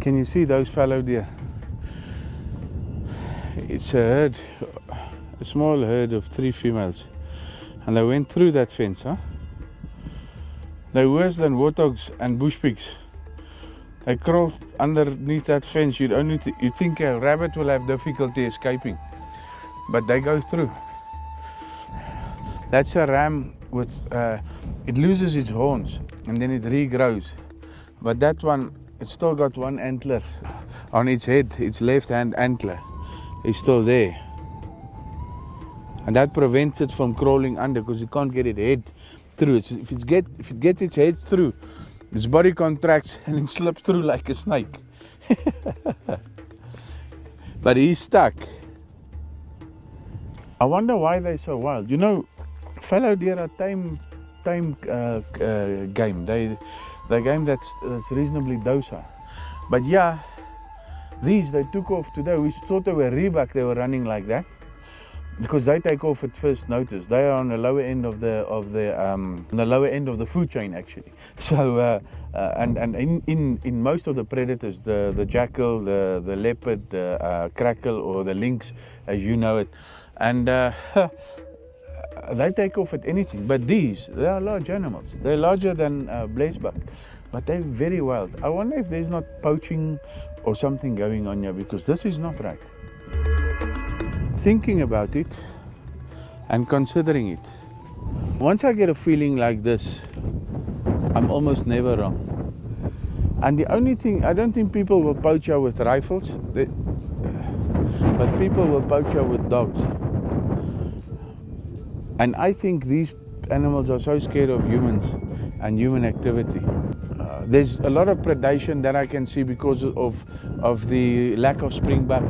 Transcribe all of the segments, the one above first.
Can you see those fallow deer? It's a herd, a small herd of 3 females, and they went through that fence, huh? They're worse than warthogs and bush pigs. They crawl underneath that fence. You think a rabbit will have difficulty escaping, but they go through. That's a ram with, it loses its horns and then it regrows. But that one, it's still got one antler on its head. Its left hand antler is still there. And that prevents it from crawling under because you can't get its head through. If it gets its head through, its body contracts and it slips through like a snake. But he's stuck. I wonder why they're so wild. You know, fallow deer are tame game. They're game that's reasonably docile. But yeah, these they took off today. We thought they were rebuck. They were running like that because they take off at first notice. They are on the lower end of the food chain actually. So and in most of the predators, the jackal, the leopard, the crackle, or the lynx, as you know it, and they take off at anything. But these, they are large animals. They're larger than blazebuck, but they're very wild. I wonder if there's not poaching or something going on here, because this is not right. Thinking about it and considering it, once I get a feeling like this, I'm almost never wrong. And the only thing, I don't think people will poach you with rifles, but people will poach you with dogs. And I think these animals are so scared of humans and human activity. There's a lot of predation that I can see because of the lack of springbuck.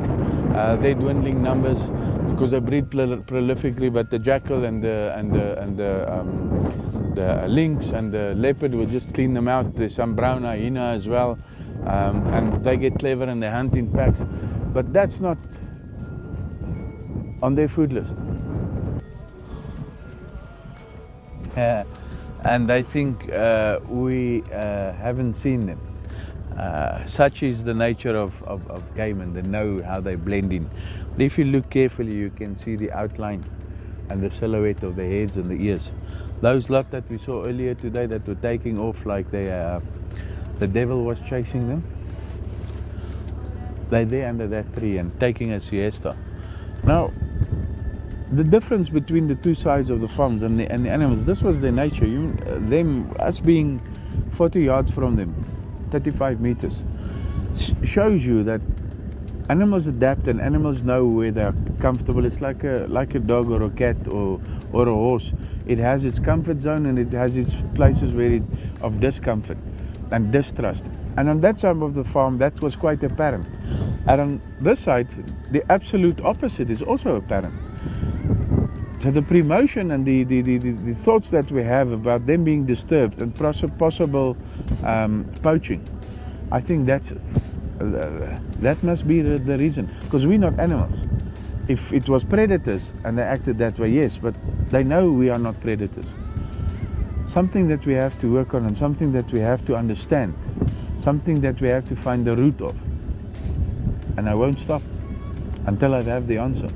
They're dwindling numbers because they breed prolifically. But the jackal and the lynx and the leopard will just clean them out. There's some brown hyena as well, and they get clever and they hunt in packs. But that's not on their food list. And I think we haven't seen them. Such is the nature of game, and they know how they blend in. But if you look carefully, you can see the outline and the silhouette of the heads and the ears. Those lot that we saw earlier today that were taking off like the devil was chasing them, they're there under that tree and taking a siesta. Now, the difference between the two sides of the farms and the animals, this was their nature. Us being 40 yards from them, 35 meters, shows you that animals adapt and animals know where they're comfortable. It's like a dog or a cat or a horse. It has its comfort zone and it has its places of discomfort and distrust. And on that side of the farm, that was quite apparent. And on this side, the absolute opposite is also apparent. So the pre-motion and the thoughts that we have about them being disturbed and possible poaching, I think that must be the reason. Because we're not animals. If it was predators and they acted that way, yes, but they know we are not predators. Something that we have to work on and something that we have to understand. Something that we have to find the root of. And I won't stop until I have the answer.